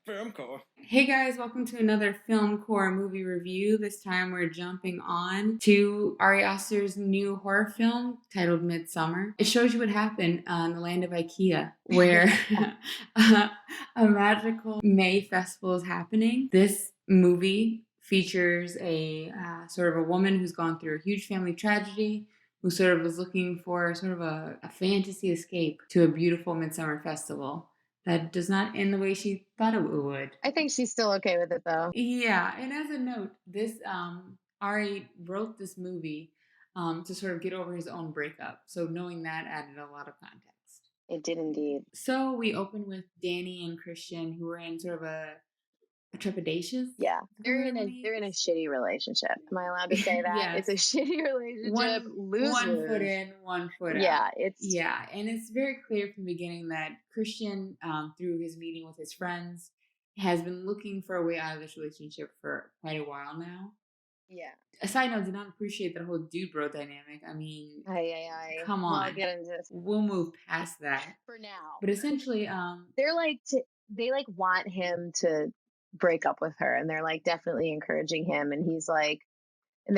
Filmcore. Hey guys, welcome to another Film Core movie review. This time we're jumping on to Ari Aster's new horror film titled Midsommar. It shows you what happened in the land of IKEA, where a magical May festival is happening. This movie features a sort of a woman who's gone through a huge family tragedy, who sort of was looking for sort of a fantasy escape to a beautiful midsummer festival that does not end the way she thought it would. I think she's still okay with it though. Yeah, and as a note, this Ari wrote this movie to sort of get over his own breakup. So knowing that added a lot of context. It did indeed. So we open with Danny and Christian, who are in sort of a trepidatious. Yeah, they're in a shitty relationship. Am I allowed to say that? Yes. It's a shitty relationship. One foot in, one foot out. Yeah, and it's very clear from the beginning that Christian, through his meeting with his friends, has been looking for a way out of this relationship for quite a while now. Yeah. A side note, did not appreciate that whole dude bro dynamic. I mean, come on. I'll get into this. We'll move past that For now. But essentially, they want him to break up with her, and they're like definitely encouraging him, and he's like, and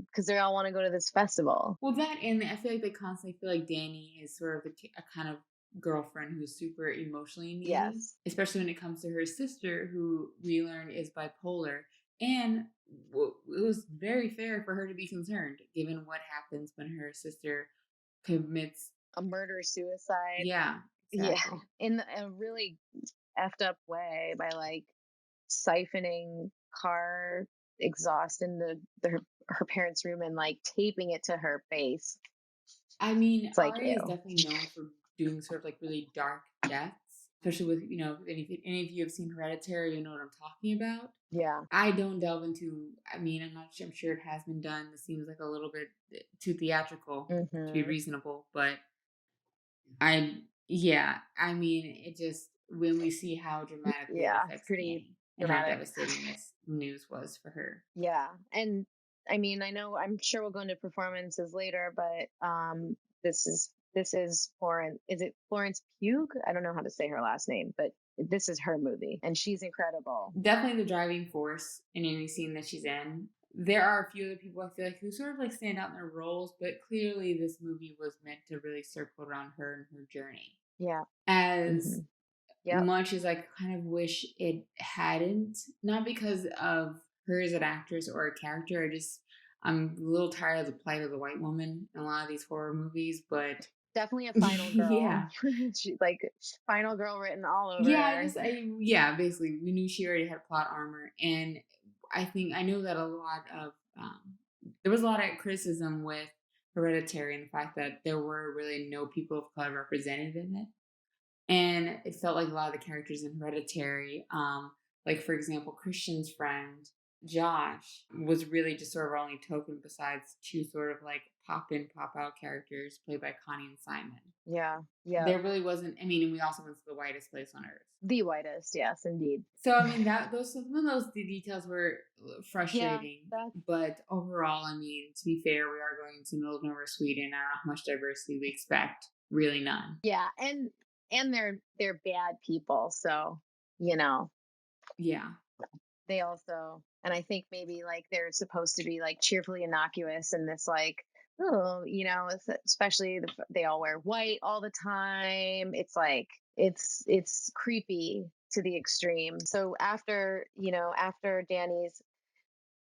because they all want to go to this festival. Well, that, and I feel like they constantly feel like Danny is sort of a kind of girlfriend who's super emotionally needy. Yes. Especially when it comes to her sister, who we learned is bipolar. And it was very fair for her to be concerned, given what happens when her sister commits a murder-suicide. Yeah. Exactly. Yeah. In a really effed up way, by like siphoning car exhaust in her parents' room and like taping it to her face. I mean, it's like, Ari is definitely known for doing sort of like really dark deaths, especially with, if any of you have seen Hereditary, you know what I'm talking about. Yeah. I don't delve into, I'm sure it has been done. It seems like a little bit too theatrical to be reasonable, but it just, when we see how dramatically it affects Danny and how devastating this news was for her. Yeah. And I mean, I'm sure we'll go into performances later, but this is Florence. Is it Florence Pugh? I don't know how to say her last name, but this is her movie, and she's incredible. Definitely the driving force in any scene that she's in. There are a few other people I feel like who sort of like stand out in their roles, but clearly this movie was meant to really circle around her and her journey. Yeah. As much as I kind of wish it hadn't, not because of her as an actress or a character. I'm a little tired of the plight of the white woman in a lot of these horror movies, but definitely a final girl. Yeah. She, like, final girl written all over her. Basically, we knew she already had plot armor, and I know that a lot of there was a lot of criticism with Hereditary and the fact that there were really no people of color represented in it. And it felt like a lot of the characters in Hereditary, like for example, Christian's friend, Josh, was really just sort of our only token besides two sort of like pop in, pop out characters played by Connie and Simon. Yeah. There really wasn't, and we also went to the whitest place on earth. The whitest, yes, indeed. So, some of those details were frustrating. But overall, to be fair, we are going to middle of nowhere Sweden. I don't know how much diversity we expect. Really none. Yeah, and they're bad people, so yeah, they also, and I think maybe like they're supposed to be like cheerfully innocuous in this, like, especially they all wear white all the time. It's like it's creepy to the extreme. So after Danny's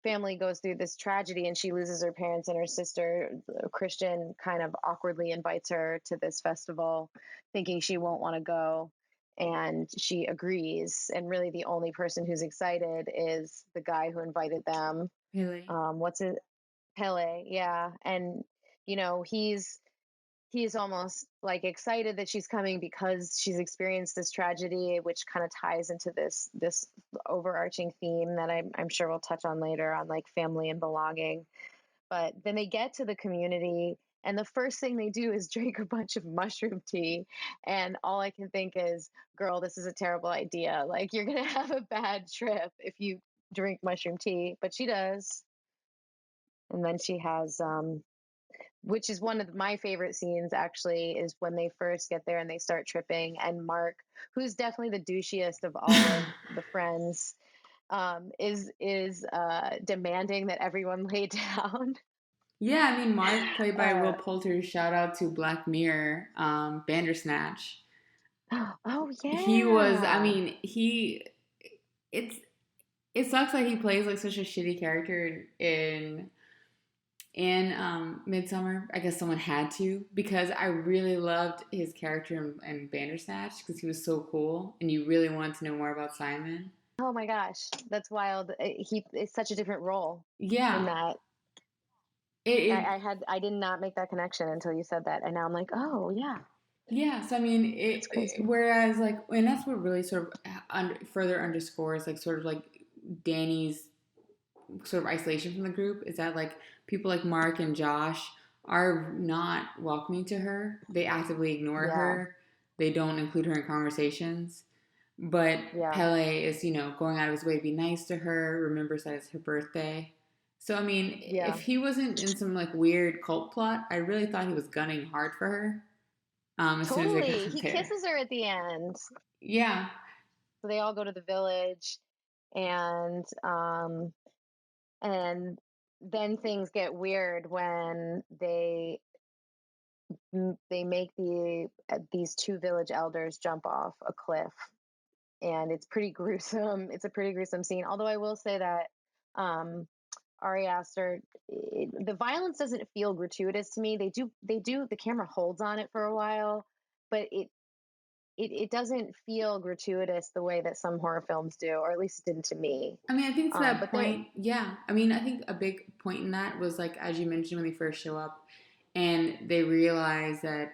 family goes through this tragedy and she loses her parents and her sister, Christian kind of awkwardly invites her to this festival, thinking she won't want to go, and she agrees. And really the only person who's excited is the guy who invited them. Pele. Pele, yeah. And he's almost like excited that she's coming because she's experienced this tragedy, which kind of ties into this overarching theme that I'm sure we'll touch on later, on like family and belonging. But then they get to the community, and the first thing they do is drink a bunch of mushroom tea. And all I can think is, girl, this is a terrible idea. Like, you're going to have a bad trip if you drink mushroom tea. But she does. And then she has which is one of my favorite scenes actually, is when they first get there and they start tripping, and Mark, who's definitely the douchiest of all of the friends, is demanding that everyone lay down. Yeah, I mean, Mark, played by Will uh, Poulter, shout out to Black Mirror, Bandersnatch. oh He was, I yeah. mean, it's, it sucks that he plays like such a shitty character in Midsommar. I guess someone had to, because I really loved his character in Bandersnatch because he was so cool and you really wanted to know more about Simon. Oh my gosh, that's wild. He it's such a different role in Yeah, that. it I did not make that connection until you said that, and now I'm like, oh yeah, yeah. So I mean, that's crazy. whereas like, and that's what really sort of further underscores like sort of like Danny's sort of isolation from the group is that like people like Mark and Josh are not welcoming to her. They actively ignore Yeah, her. They don't include her in conversations. But yeah, Pele is, going out of his way to be nice to her, remembers that it's her birthday. So, I mean, if yeah. he wasn't in some like weird cult plot, I really thought he was gunning hard for her as soon as they Totally. got He there. kisses her at the end, Yeah. so they all go to the village, and and then things get weird when they make these two village elders jump off a cliff, and it's pretty gruesome. It's a pretty gruesome scene. Although I will say that um, Ari Aster, the violence doesn't feel gratuitous to me. They do. The camera holds on it for a while, but it doesn't feel gratuitous the way that some horror films do, or at least it didn't to me. I mean, I think to that But there, point, yeah. I mean, I think a big point in that was like, as you mentioned, when they first show up and they realize that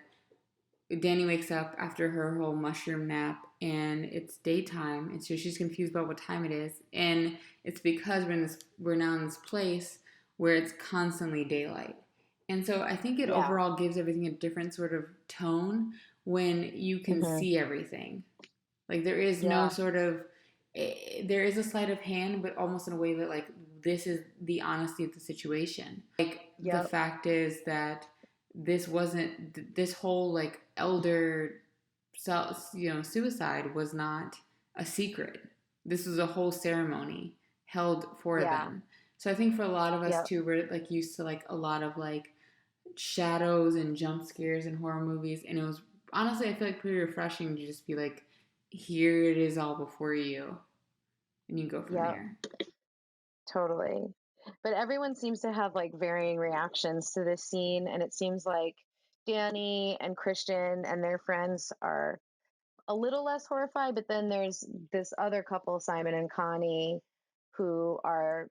Danny wakes up after her whole mushroom nap and it's daytime, and so she's confused about what time it is. And it's because we're now in this place where it's constantly daylight. And so I think it yeah, overall gives everything a different sort of tone when you can hmm, see everything. Like there is no yeah, sort of there is a sleight of hand, but almost in a way that like this is the honesty of the situation. Like the yep, fact is that this wasn't this whole like elder suicide was not a secret. This was a whole ceremony held for yeah, them. So I think for a lot of us yep, too, we're like used to like a lot of like shadows and jump scares in horror movies, and it was honestly I feel like pretty refreshing to just be like, here it is all before you, and you go from yep, there. totally. But everyone seems to have like varying reactions to this scene, and it seems like Danny and Christian and their friends are a little less horrified, but then there's this other couple, Simon and Connie, who are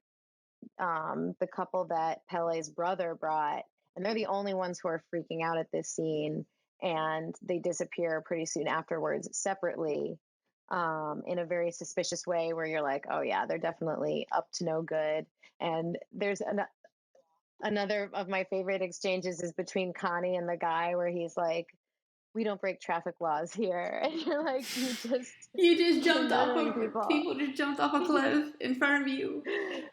the couple that Pele's brother brought, and they're the only ones who are freaking out at this scene, and they disappear pretty soon afterwards separately, in a very suspicious way where you're like, oh yeah, they're definitely up to no good. And there's another of my favorite exchanges is between Connie and the guy where he's like, we don't break traffic laws here. And you're like, You just you're jumped off murdering a people. people just jumped off a cliff in front of you.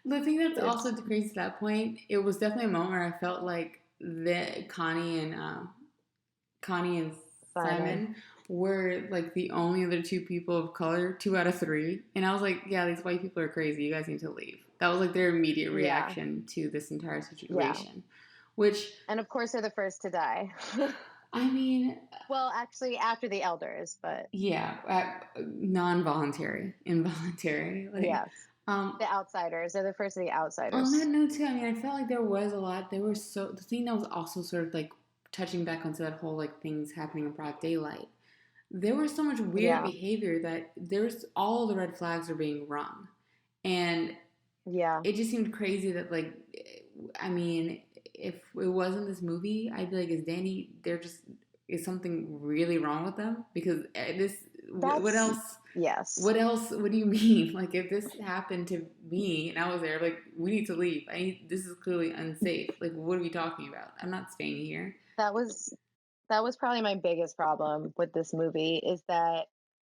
The thing that's It's also crazy to that point, it was definitely a moment where I felt like that Connie and Simon. Simon were like the only other two people of color, two out of three. And I was like, yeah, these white people are crazy. You guys need to leave. That was like their immediate Yeah. reaction to this entire Yeah. situation. Which, And of course, they're the first to die. I mean, Well, actually, after the elders, but yeah, non voluntary, involuntary. Like, yes, um, the outsiders. They're the first of the on that outsiders. note, too, I mean, I felt like there was a lot. There was so, the thing that was also sort of like touching back onto that whole like things happening in broad daylight, there was so much weird Yeah. behavior that there's all the red flags are being rung. And Yeah. it just seemed crazy that like, I mean, if it wasn't this movie, I'd be like, is Danny, they're just, is something really wrong with them? Because this, what That's, else? yes. What else? What do you mean? Like, if this happened to me and I was there, like, we need to leave. This is clearly unsafe. Like, what are we talking about? I'm not staying here. That was that was probably my biggest problem with this movie is that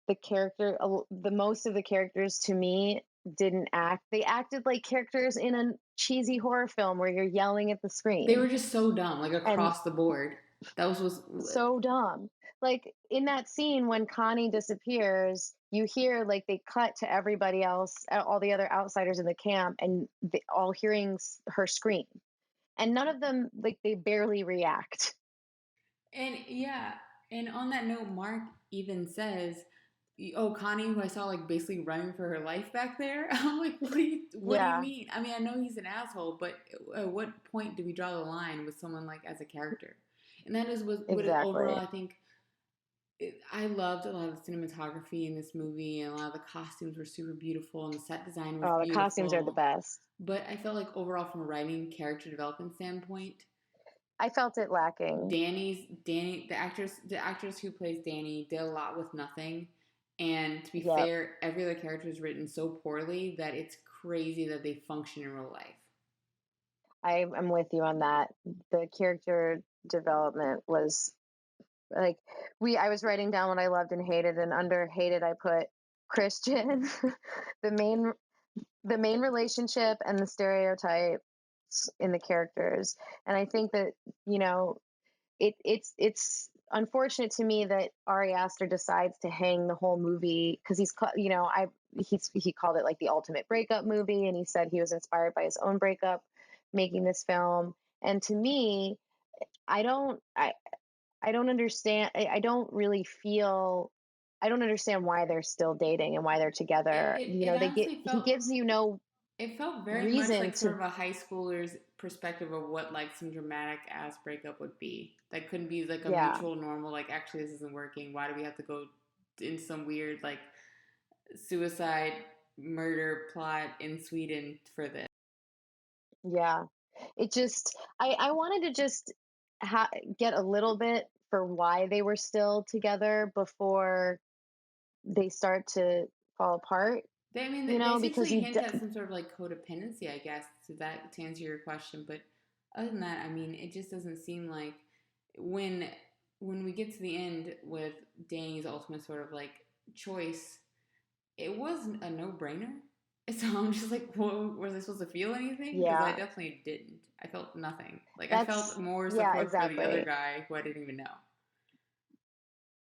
the most of the characters to me didn't act. They acted like characters in a cheesy horror film where you're yelling at the They were screen. just so dumb, like And across the board. That was so dumb. Like in that scene when Connie disappears, you hear like they cut to everybody else, all the other outsiders in the camp, and they all hearing her scream. And none of them, like, they barely react. and yeah, and on that note, Mark even says, "Oh, Connie, who I saw like basically running for her life back there." I'm like, what do you Yeah, mean? I mean, I know he's an asshole, but at what point do we draw the line with someone like as a character? And that is what it, overall exactly. I think I loved a lot of the cinematography in this movie, and a lot of the costumes were super beautiful, and the set design was Oh, the costumes are the beautiful. best. But I felt like overall, from a writing character development standpoint, I felt it lacking. the actress who plays Danny did a lot with nothing. And to be Yep. fair, every other character is written so poorly that it's crazy that they function in real life. I'm with you on that. The character development was like I was writing down what I loved and hated, and under hated I put Christian, the main the main relationship and the stereotypes in the characters. And I think that, you know, it's unfortunate to me that Ari Aster decides to hang the whole movie because he called it like the ultimate breakup movie, and he said he was inspired by his own breakup making this film. And to me, I don't I I don't understand. I don't really feel. I don't understand why they're still dating and why they're It, together. it, You it know, honestly he felt gives you no it felt very much reason like sort to. of a high schooler's perspective of what like some dramatic ass breakup would be. That couldn't be like a Yeah, mutual normal, like actually this isn't working. Why do we have to go in some weird like suicide murder plot in Sweden for this? yeah. It just. I wanted to just get a little bit for why they were still together before they start to fall apart. I mean, You they know, because essentially hint at some sort of like codependency, I guess, to answer your question. But other than that, I mean, it just doesn't seem like when when we get to the end with Danny's ultimate sort of like choice, it wasn't a no brainer. So I'm just like, well, was I supposed to feel anything? Because I yeah, definitely didn't. I felt nothing. Like I felt that's more yeah, support for the other exactly. guy who I didn't even know.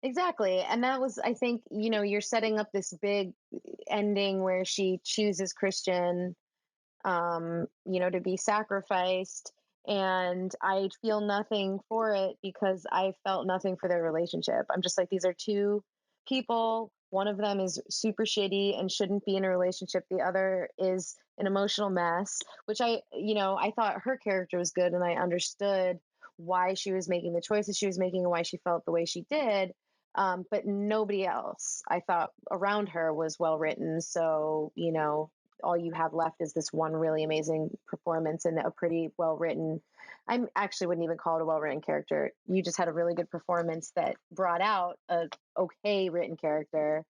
Exactly. And that was, I think, you're setting up this big ending where she chooses Christian, to be sacrificed. And I feel nothing for it because I felt nothing for their relationship. I'm just like, these are two people. One of them is super shitty and shouldn't be in a relationship. The other is an emotional mess, which I thought her character was good and I understood why she was making the choices she was making and why she felt the way she did. But nobody else I thought around her was well written. So, all you have left is this one really amazing performance and a pretty well written. I actually wouldn't even call it a well written character. You just had a really good performance that brought out a okay written character,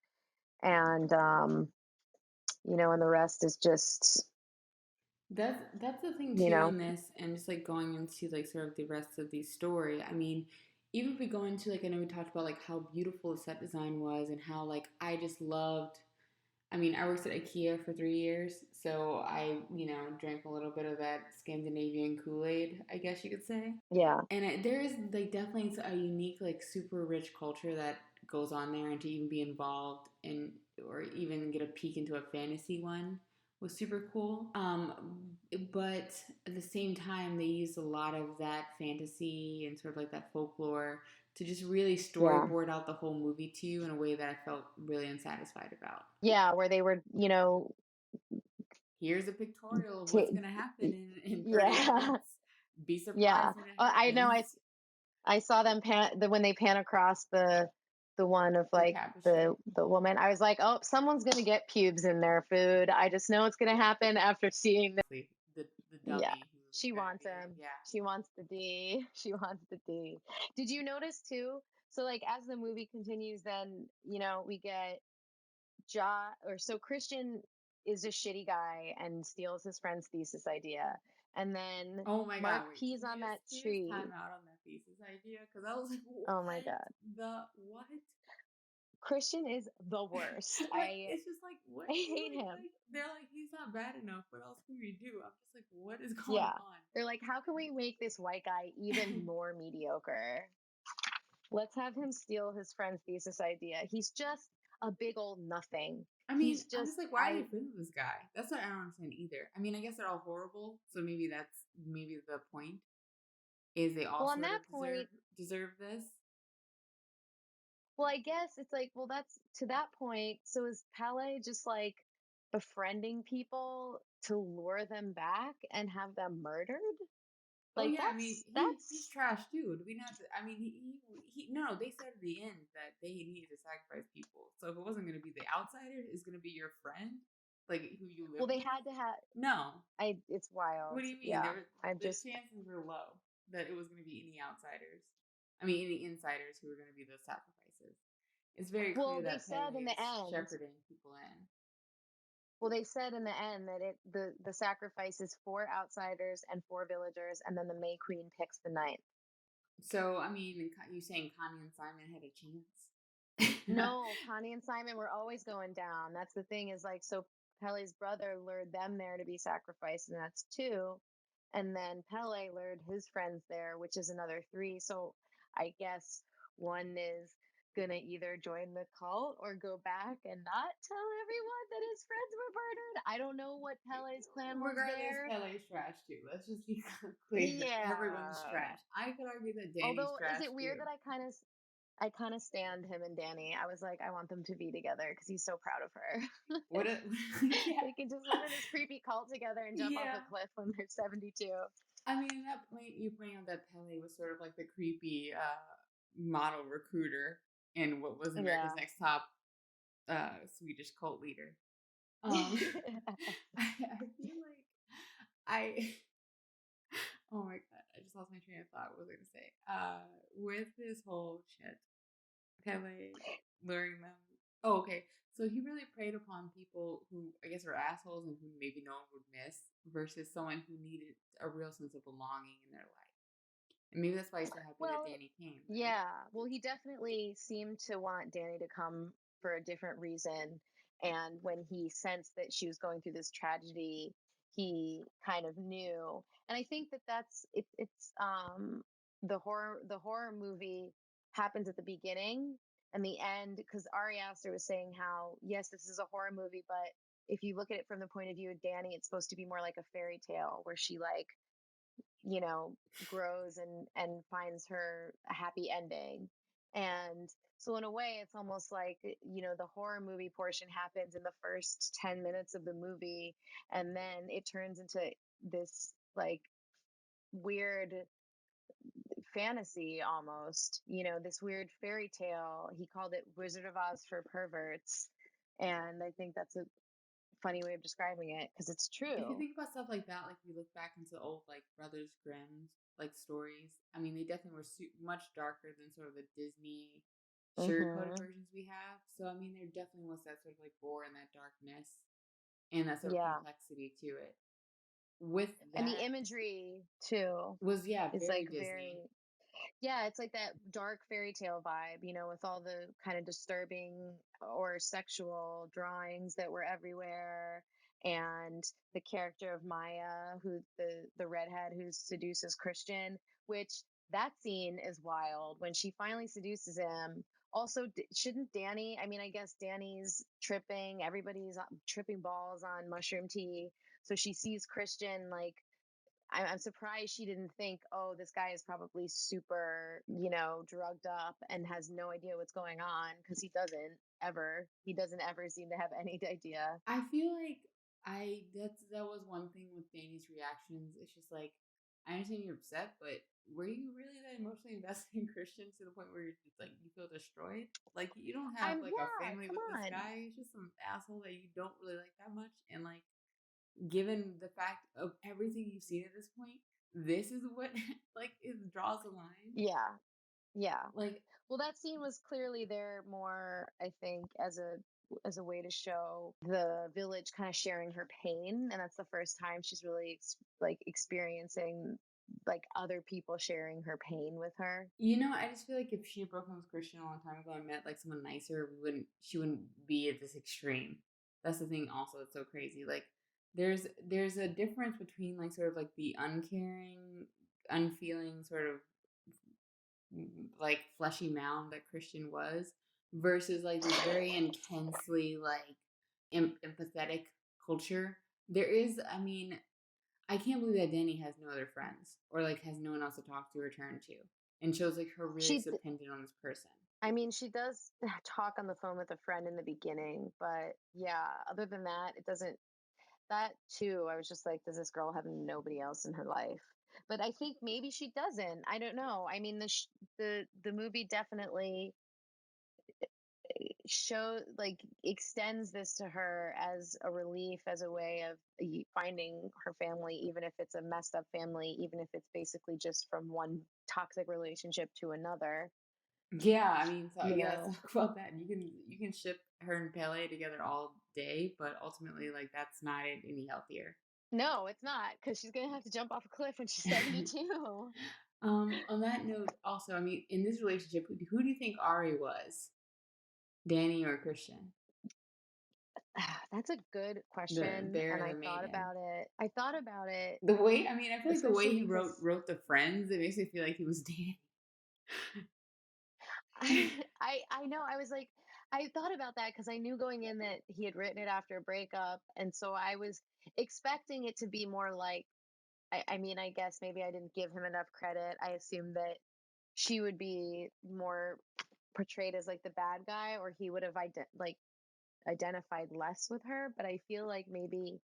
and and the rest is just That's the thing you too know in this, and just like going into like sort of the rest of the story. I mean, even if we go into like I know we talked about like how beautiful the set design was and how like I just loved. I mean, I worked at IKEA for 3 years, so I drank a little bit of that Scandinavian Kool Aid, I guess you could say. yeah, And there is like definitely a unique like super rich culture that goes on there, and to even be involved in or even get a peek into a fantasy one was super cool. But at the same time, they used a lot of that fantasy and sort of like that folklore to just really yeah, storyboard out the whole movie to you in a way that I felt really unsatisfied about. yeah, where they were Here's a pictorial of what's t- going to happen in 30 yeah. minutes. Be Yeah, surprised when it I know. I happens. I saw them when they pan across the one of The like the tapestry. the woman. I was like, oh, someone's gonna get pubes in their food. I just know it's gonna happen after seeing this. The Yeah, dummy who's she gonna wants be him. yeah. She wants the D. She wants the D. Did you notice too? So like as the movie continues, then we get so Christian is a shitty guy and steals his friend's thesis idea, and then Oh my Mark god, wait, pees on that can we just tree. time out on that thesis idea? Because I was like, Oh my god. the what? Christian is the worst. Like, I it's just like, what I are you hate doing? him. Like, they're like, he's not bad enough. What else can we do? I'm just like, what is going Yeah. on? They're like, how can we make this white guy even more mediocre? Let's have him steal his friend's thesis idea. He's just a big old nothing. I He's mean, I'm just just like, why are they friends with this guy? That's what I don't understand either. I mean, I guess they're all horrible, so maybe that's maybe the point is they all well on sort that of point, deserve this. well, I guess it's like, well, that's to that point. So is Pele just like befriending people to lure them back and have them murdered? Oh Like yeah, I mean he's that's trash too. Do we not? I mean he no. They said at the end that they needed to sacrifice people. So if it wasn't going to be the outsider, it's going to be your friend, like who you well, live they with. had to have No, I it's what wild. do you mean? Yeah. I'm The just chances were low that it was going to be any outsiders. I mean any insiders who were going to be the sacrifices. It's very clear well, they that said Pele in the is end, shepherding people in. well, they said in the end that the sacrifice is 4 outsiders and 4 villagers, and then the May Queen picks the ninth. So I mean, you saying Connie and Simon had a chance? No, Connie and Simon were always going down. That's the thing is like, so Pele's brother lured them there to be sacrificed, and that's 2. And then Pele lured his friends there, which is another 3. So I guess one is gonna either join the cult or go back and not tell everyone that his friends were murdered. I don't know what Pele's plan was Regardless, there. Pele's trash too. Let's just be clear that everyone's Yeah. trash. I could argue that Danny's Although, is trash it weird too. that I kind of stand him and Danny. I was like, I want them to be together because he's so proud of her. What? Yeah, They can just live in this creepy cult together and jump off a yeah. cliff when they're 72. I mean, at that point, you point out that Pele was sort of like the creepy model recruiter in what was America's Yeah. Next Top Swedish cult leader. I feel like I. Oh my god! I just lost my train of thought. What was I going to say? With this whole shit. Pele luring them. Oh, okay. So he really preyed upon people who I guess are assholes and who maybe no one would miss versus someone who needed a real sense of belonging in their life. And maybe that's why he's so happy that Well, Danny came, right? yeah. Well, he definitely seemed to want Danny to come for a different reason. And when he sensed that she was going through this tragedy, he kind of knew. And I think that it's the horror movie happens at the beginning and the end because Ari Aster was saying how yes, this is a horror movie, but if you look at it from the point of view of Danny, it's supposed to be more like a fairy tale where she like grows and finds her a happy ending. And so in a way it's almost like the horror movie portion happens in the first 10 minutes of the movie and then it turns into this like weird fantasy almost, this weird fairy tale. He called it Wizard of Oz for perverts, and I think that's a funny way of describing it because it's If you true. think about stuff like that, like we look back into old like Brothers Grimm's like stories, I mean, they definitely were much darker than sort of the Disney sugar-coated Hmm. versions we have. So I mean, there definitely was that sort of like gore and that darkness and that sort of Yeah. complexity to it. With And the that imagery too was is very like Disney. very, yeah, it's like that dark fairy tale vibe, with all the kind of disturbing or sexual drawings that were everywhere. And the character of Maya, who the redhead who seduces Christian, which that scene is wild when she finally seduces him. Also, shouldn't Danny? I mean, I guess Danny's tripping. Everybody's tripping balls on mushroom tea. So she sees Christian like I'm surprised she didn't think, oh, this guy is probably super, drugged up and has no idea what's going on because he doesn't ever. He doesn't ever seem to have any idea. I feel like that was one thing with Danny's reactions. It's just like I understand you're upset, but were you really that emotionally invested in Christian to the point where you're just, like you feel destroyed? Like you don't have like a Yeah, family come with this on. guy. He's just some asshole that you don't really like that much. And like given the fact of everything you've seen at this point, this is what like it draws a line. Yeah, yeah. Like Well, that scene was clearly there more, I think, as a way to show the village kind of sharing her pain, and that's the first time she's really like experiencing like other people sharing her pain with her. I just feel like if she had broken with Christian a long time ago and met like someone nicer, she wouldn't be at this extreme. That's the thing also, it's so crazy. Like there's a difference between like sort of like the uncaring, unfeeling sort of like fleshy mound that Christian was versus like this very intensely like empathetic culture. There is, I mean, I can't believe that Danny has no other friends or like has no one else to talk to or turn to, and shows like her really She, dependent on this person. I mean, she does talk on the phone with a friend in the beginning, but yeah, other than that, it doesn't. That too, I was just like, does this girl have nobody else in her life? But I think maybe she doesn't. I don't know. I mean, the movie definitely show like extends this to her as a relief, as a way of finding her family, even if it's a messed up family, even if it's basically just from one toxic relationship to another. Yeah, I mean, so You yeah, let's know, talk about that. You can ship her and Pele together all day, but ultimately, like that's not it any healthier. no, it's not, because she's gonna have to jump off a cliff when she's 72. On that note, also, I mean, in this relationship, who do you think Ari was, Danny or Christian? That's a good The question, bear and or the I thought maiden? about it. I thought about it, The way, I mean, I feel like the way especially he because wrote the friends, it makes me feel like he was Danny. I know, I was like, I thought about that because I knew going in that he had written it after a breakup, and so I was expecting it to be more like, I mean, I guess maybe I didn't give him enough credit. I assumed that she would be more portrayed as like the bad guy, or he would have like identified less with her. But I feel like maybe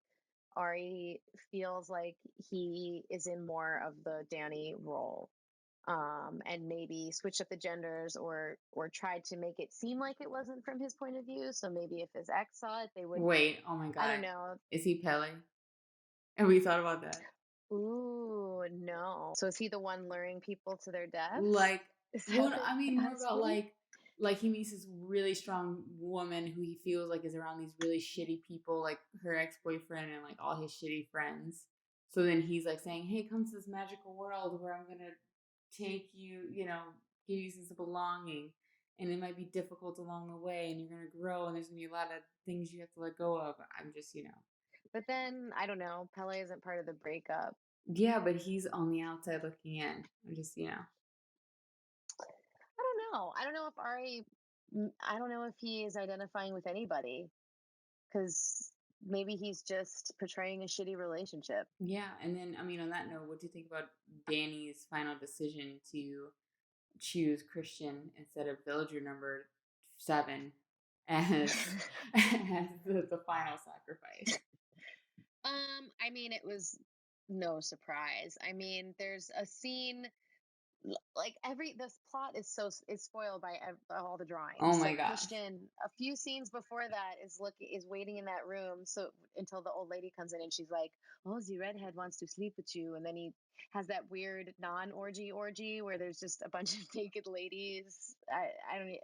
Ari feels like he is in more of the Danny role, and maybe switched up the genders, or tried to make it seem like it wasn't from his point of view. So maybe if his ex saw it, they would. Wait, oh my I don't god, know. is he Pele? And we thought about that. Ooh, no. So is he the one luring people to their deaths? Like, Is that well, the I mean, more about husband? like he meets this really strong woman who he feels like is around these really shitty people, like her ex boyfriend and like all his shitty friends. So then he's like saying, "Hey, come to this magical world where I'm gonna take you, give you a sense of belonging." And it might be difficult along the way, and you're gonna grow, and there's gonna be a lot of things you have to let go of. I'm just. But then I don't know. Pele isn't part of the breakup. Yeah, but he's on the outside looking in. I'm just. I don't know. I don't know if Ari. I don't know if he is identifying with anybody, because maybe he's just portraying a shitty relationship. Yeah, and then I mean, on that note, what do you think about Danny's final decision to choose Christian instead of villager number 7 as as the final sacrifice? I mean, it was no surprise. I mean, there's a scene, like every this plot is is spoiled by all the Oh drawings. my So gosh! Christian, a few scenes before that, is waiting in that room, so until the old lady comes in and she's like, "Oh, the redhead wants to sleep with you," and then he has that weird non-orgy where there's just a bunch of naked ladies. I don't,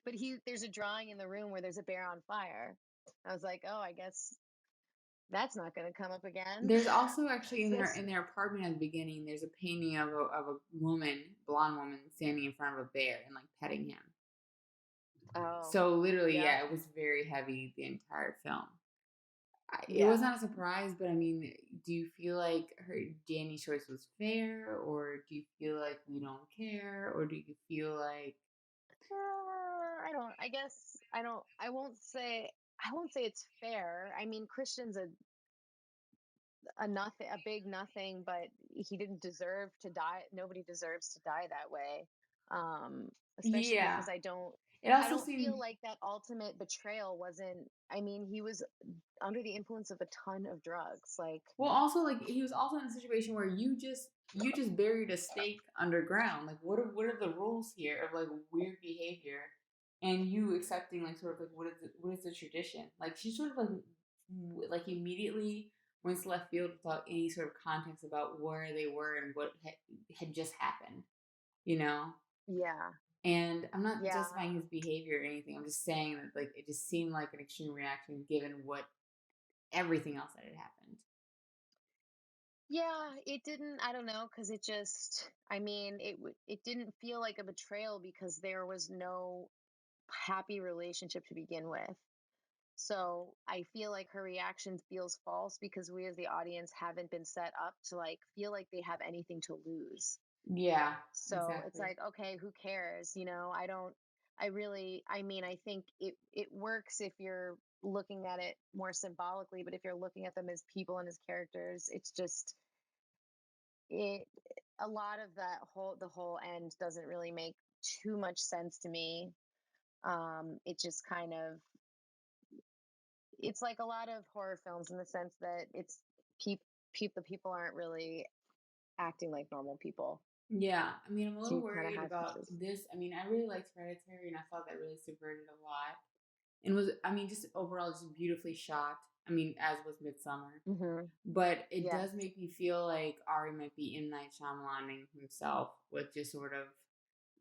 but there's a drawing in the room where there's a bear on fire. I was like, oh, I guess that's not going to come up again. There's also actually in So, their apartment at the beginning. There's a painting of a woman, blonde woman, standing in front of a bear and like petting him. oh, So literally, yep, yeah, it was very heavy the entire film. It was yeah. not a surprise, but I mean, do you feel like Danny's choice was fair, or do you feel like we don't care, or do you feel like I don't. I guess I don't. I won't say. I won't say it's fair. I mean, Christian's a nothing, a big nothing, but he didn't deserve to die. Nobody deserves to die that way. Especially yeah? because I don't. It I also don't feel seemed like that ultimate betrayal wasn't. I mean, he was under the influence of a ton of drugs. Like, well. Also, like he was also in a situation where you just buried a stake underground. Like, what are the rules here of like weird behavior, and you accepting like sort of like what is the tradition? Like she sort of like immediately went to left field without any sort of context about where they were and what had just happened. You know. yeah, And I'm not yeah. justifying his behavior or anything. I'm just saying that like it just seemed like an extreme reaction given what everything else that had happened. Yeah, it didn't, I don't know, cuz it just, I mean, it didn't feel like a betrayal because there was no happy relationship to begin with. So I feel like her reaction feels false because we as the audience haven't been set up to like feel like they have anything to lose. Yeah, So it's exactly. like, okay, who cares? I don't, I really, I mean, I think it works if you're looking at it more symbolically, but if you're looking at them as people and as characters, it's just it a lot of the whole end doesn't really make too much sense to me. It just kind of, it's like a lot of horror films in the sense that it's people the people aren't really acting like normal people. Yeah, I mean, I'm a So little you kind of worried have to about just this. I mean, I really liked Hereditary, and I thought that really subverted a lot, and was, I mean, just overall just beautifully shot. I mean, as was Midsummer. hmm But it yeah. does make me feel like Ari might be M. Night Shyamalan himself with just sort of,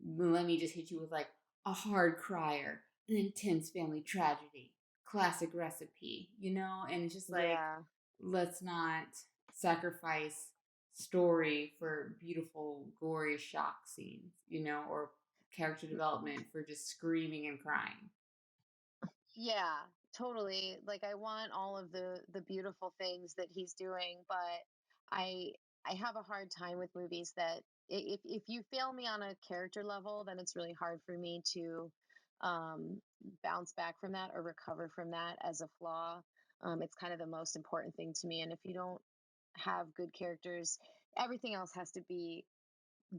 let me just hit you with like a hard crier, an intense family tragedy, classic recipe, And it's just like, Yeah. let's not sacrifice story for beautiful, gory shock scenes, or character development for just screaming and crying. Yeah, totally. Like I want all of the beautiful things that he's doing, but I I have a hard time with movies that if you fail me on a character level, then it's really hard for me to bounce back from that or recover from that as a flaw. It's kind of the most important thing to me, and if you don't have good characters, everything else has to be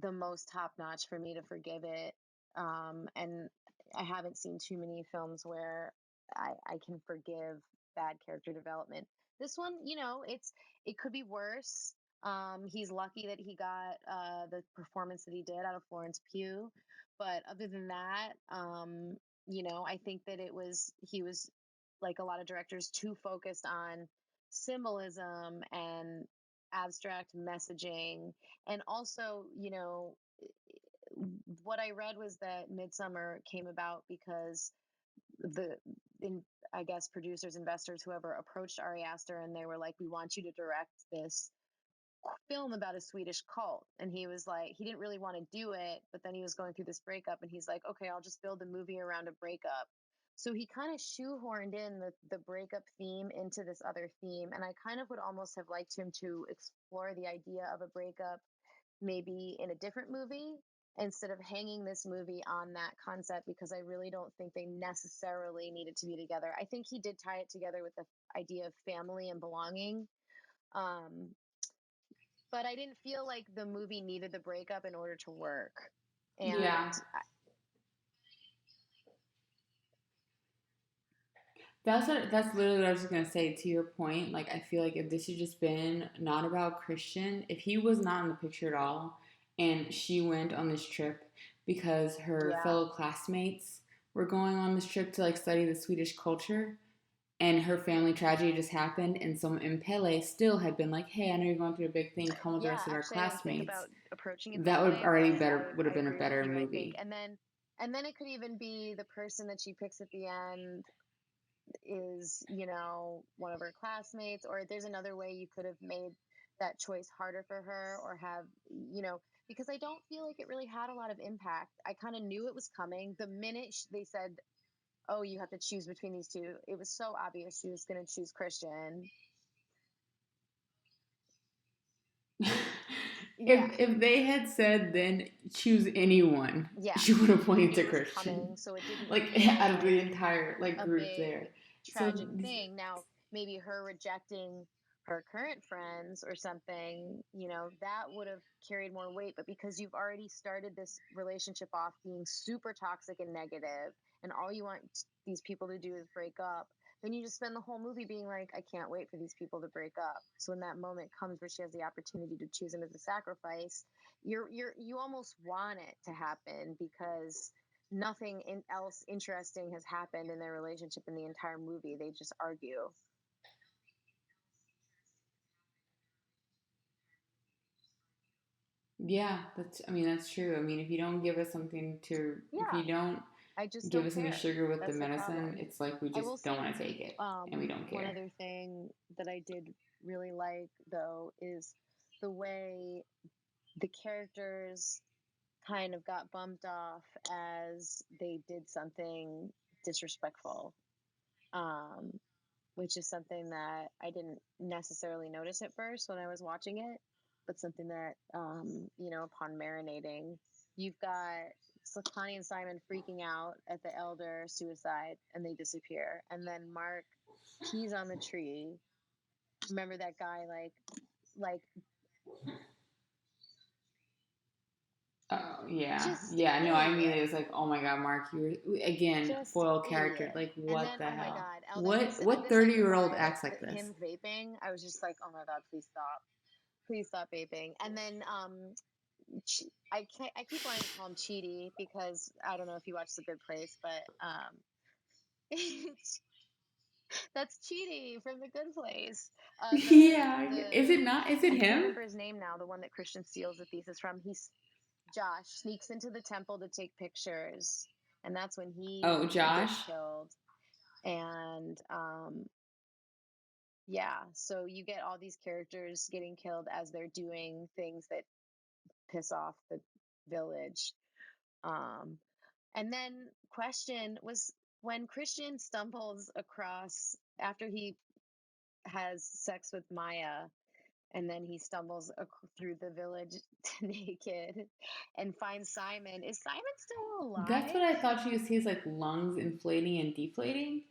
the most top notch for me to forgive it. And I haven't seen too many films where I can forgive bad character development. This one, it could be worse. He's lucky that he got the performance that he did out of Florence Pugh, but other than that, I think that he was like a lot of directors too focused on symbolism and abstract messaging, and also, what I read was that Midsummer came about because the in I guess producers, investors, whoever approached Ari Aster and they were like, "We want you to direct this film about a Swedish cult." And he was like, he didn't really want to do it, but then he was going through this breakup and he's like, "Okay, I'll just build a movie around a breakup." So he kind of shoehorned in the breakup theme into this other theme. And I kind of would almost have liked him to explore the idea of a breakup maybe in a different movie instead of hanging this movie on that concept, because I really don't think they necessarily needed to be together. I think he did tie it together with the idea of family and belonging. Um, but I didn't feel like the movie needed the breakup in order to work. And Yeah. That's literally what I was just gonna say. To your point, like I feel like if this had just been not about Christian, if he was not in the picture at all, and she went on this trip because her yeah, fellow classmates were going on this trip to like study the Swedish culture, and her family tragedy just happened, and some and Pele still had been like, "Hey, I know you're going through a big thing. Come with the yeah, rest of our actually I didn't think classmates." about approaching it That that would way, already but better would I have been a agree with better you, I think. movie. And then it could even be the person that she picks at the end is, one of her classmates, or there's another way you could have made that choice harder for her, or have, because I don't feel like it really had a lot of impact. I kind of knew it was coming the minute they said, "Oh, you have to choose between these two." It was so obvious she was going to choose Christian. Yeah. If they had said then choose anyone, Yeah, she would have you pointed knew to it was Christian. coming, so it didn't Like feel out of the like entire like a group big there. So tragic thing. Now, maybe her rejecting her current friends or something, that would have carried more weight. But because you've already started this relationship off being super toxic and negative, and all you want these people to do is break up, then you just spend the whole movie being like, "I can't wait for these people to break up." So when that moment comes where she has the opportunity to choose him as a sacrifice, you almost want it to happen, because nothing else interesting has happened in their relationship in the entire movie. They just argue. yeah, that's I mean that's true. I mean if Yeah, you don't I just give don't us any care. sugar with the That's the medicine, problem. it's like we I will just don't say, want to take it and we don't one care. other thing that I did really like though is the way the characters kind of got bumped off as they did something disrespectful, um, which is something that I didn't necessarily notice at first when I was watching it, but something that, upon marinating, you've got Connie and Simon freaking out at the elder suicide and they disappear. And then Mark pees on the tree. Remember that guy, like Oh yeah, just yeah. No, I immediately idiot. was like, "Oh my god, Mark, you're again Just foil character. idiot. Like, And what then, the oh my hell? God, What this like 30-year-old implied acts that like this?" him vaping. I was just like, oh my God, please stop vaping. And then, I keep wanting to call him Cheaty because I don't know if you watch The Good Place, but that's Cheaty from The Good Place. Yeah, is it The not? Is it I can't him? remember his name now. The one that Christian steals the thesis from. He's Josh sneaks into the temple to take pictures, and that's when he Oh, gets Josh. killed. And yeah, so you get all these characters getting killed as they're doing things that piss off the village. Um, and then question was when Christian stumbles across after he has sex with Maya, and then he stumbles through the village naked and finds Simon. Is Simon still That's what alive? I thought she was. His like lungs inflating and deflating.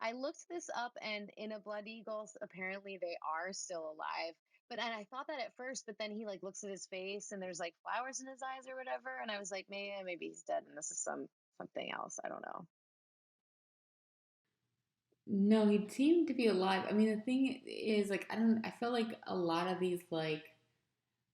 I looked this up, and in a Blood Eagles, apparently they are still alive. And I thought that at first, but then he like looks at his face, and there's like flowers in his eyes or whatever, and I was like, maybe he's dead, and this is something else. I don't know. No, he seemed to be alive. I mean, the thing is, like, I don't. I feel like a lot of these, like,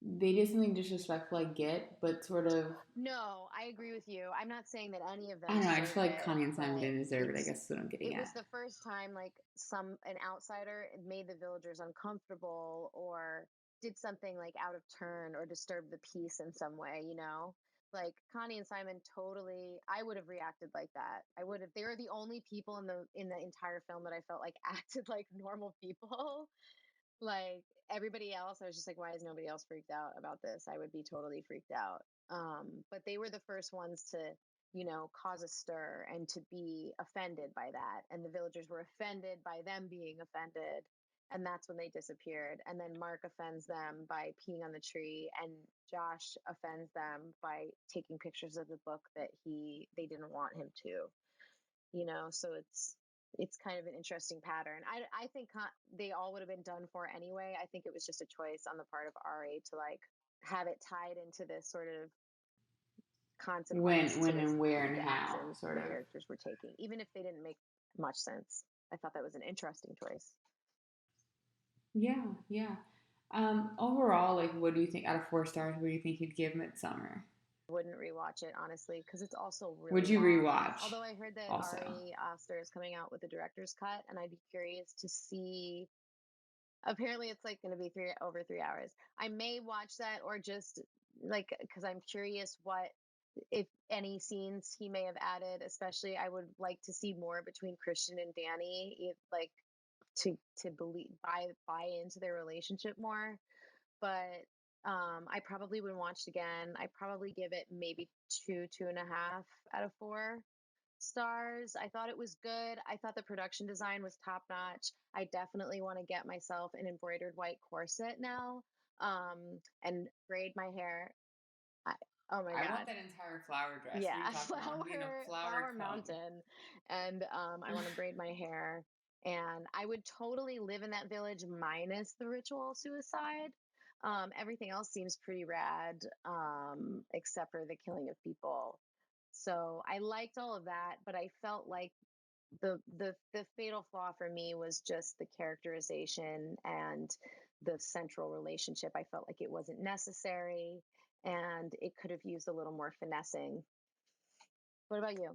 they did something disrespectful. I get, but sort of. No, I agree with you. I'm not saying that any of I them don't know. I just deserve feel like it, Connie and Simon but didn't deserve it. I guess that's what I'm getting it at. was the first time like an outsider made the villagers uncomfortable or did something like out of turn or disturbed the peace in some way, like Connie and Simon totally. I would have reacted like that. I would have. They were the only people in the entire film that I felt like acted like normal people. Like everybody else, I was just like, why is nobody else freaked out about this? I would be totally freaked out. But they were the first ones to, cause a stir and to be offended by that. And the villagers were offended by them being offended. And that's when they disappeared. And then Mark offends them by peeing on the tree, and Josh offends them by taking pictures of the book that they didn't want him to. So it's kind of an interesting pattern. I think they all would have been done for anyway. I think it was just a choice on the part of Ari to like have it tied into this sort of consequence When, and where, and the how, actions sort the of. characters were taking, even if they didn't make much sense. I thought that was an interesting choice. Yeah, yeah. Overall, like, what do you think out of 4 stars? What do you think you'd give Midsummer? Wouldn't rewatch it honestly because it's also Would really you long. rewatch? Although I heard that Also, Ari Aster is coming out with a director's cut, and I'd be curious to see. Apparently, it's like going to be over 3 hours. I may watch that or just like because I'm curious what if any scenes he may have added. Especially, I would like to see more between Christian and Danny, like to believe buy into their relationship more. But I probably would watch it again. I probably give it maybe 2.5 out of 4 stars. I thought it was good. I thought the production design was top notch. I definitely want to get myself an embroidered white corset now, and braid my hair. I, oh my I want God. that entire flower dress. What are you Yeah, talking about? I'm being a flowered flower cone. mountain. And I want to braid my hair. And I would totally live in that village minus the ritual suicide. Everything else seems pretty rad, except for the killing of people. So I liked all of that, but I felt like the fatal flaw for me was just the characterization and the central relationship. I felt like it wasn't necessary and it could have used a little more finessing. What about you?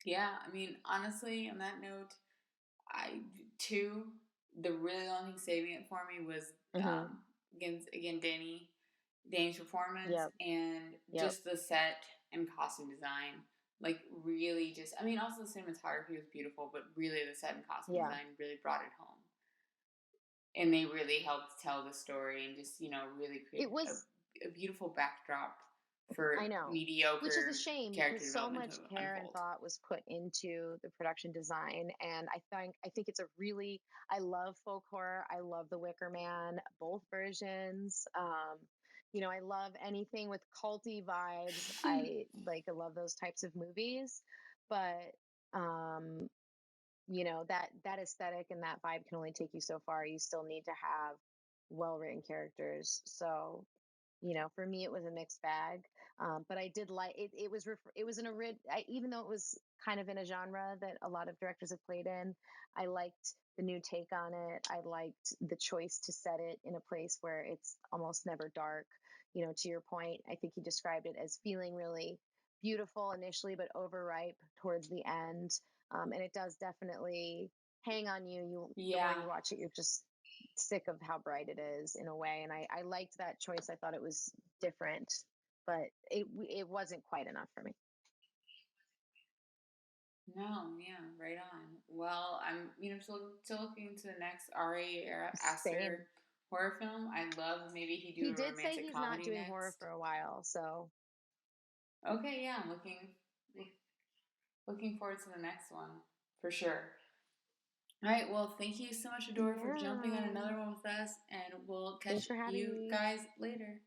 Yeah, I mean, honestly, on that note, I two. The really only thing saving it for me was Mm-hmm. again Danny's performance Yep. and Yep. just the set and costume design. Like really, just I mean, also the cinematography was beautiful, but really the set and costume Yeah. design really brought it home. and they really helped tell the story and just, really It create was a beautiful backdrop I for know, which is a mediocre shame character because so development much to care and unfold. thought was put into the production design, and I think it's a really I love folk horror. I love The Wicker Man, both versions. I love anything with culty vibes. I love those types of movies, but um, that aesthetic and that vibe can only take you so far. You still need to have well written characters. So for me, it was a mixed bag. But I did like it. It was even though it was kind of in a genre that a lot of directors have played in. I liked the new take on it. I liked the choice to set it in a place where it's almost never dark. To your point, I think you described it as feeling really beautiful initially, but overripe towards the end. And it does definitely hang on you. The more Yeah. you watch it, you're just sick of how bright it is in a way. And I liked that choice. I thought it was different, but it wasn't quite enough for me. No, yeah, right on. Well, I'm, still looking to the next Ari Same. Aster horror film. I'd love maybe he do He a did say romantic he's not comedy doing horror next. for a while, so Okay, yeah, I'm looking forward to the next one for sure. All right, well, thank you so much, Adora, for jumping on yeah. another one with us, and we'll Thanks catch for having you me. guys later.